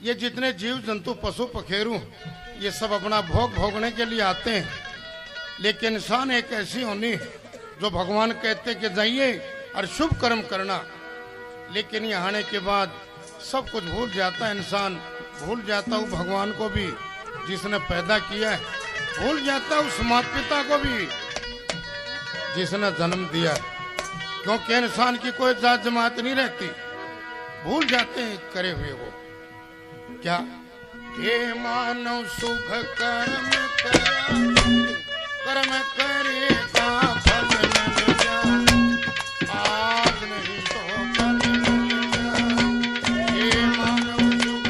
ये जितने जीव जंतु पशु पखेरु ये सब अपना भोग भोगने के लिए आते हैं, लेकिन इंसान एक ऐसी होनी जो भगवान कहते कि जाइए और शुभ कर्म करना, लेकिन यहाँ आने के बाद सब कुछ भूल जाता है। इंसान भूल जाता हूँ भगवान को भी जिसने पैदा किया है, भूल जाता उस माता पिता को भी जिसने जन्म दिया है, क्योंकि इंसान की कोई जात जमात नहीं रहती। भूल जाते हैं करे हुए वो क्या के मानव शुभ कर्म कर्म करेगा फल मिल जा, आज नहीं तो कल मिल जा। ये मानव शुभ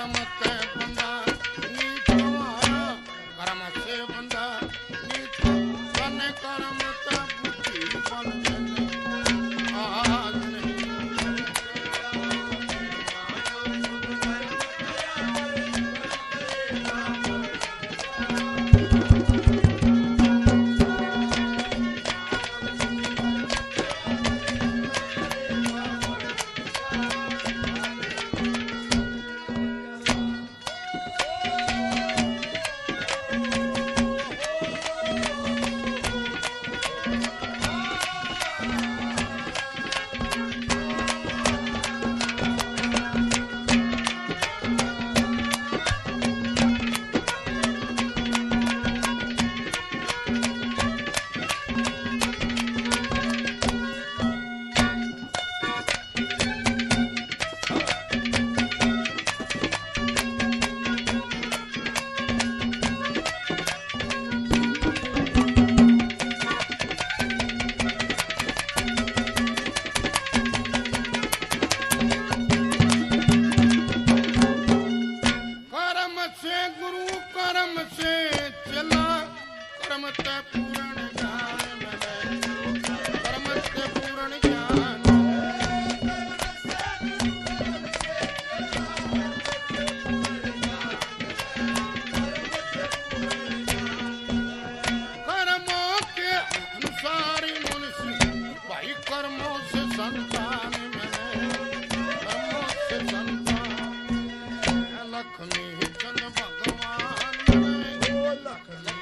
कर्म ते बंदा नीच हमारा कर्म से बंदा नीच सन कर्म ते बुद्धि बल आज नहीं कर्मों से संतान कर्मों से संतान लक्ष्मी चंद भगवान लक्ष्मी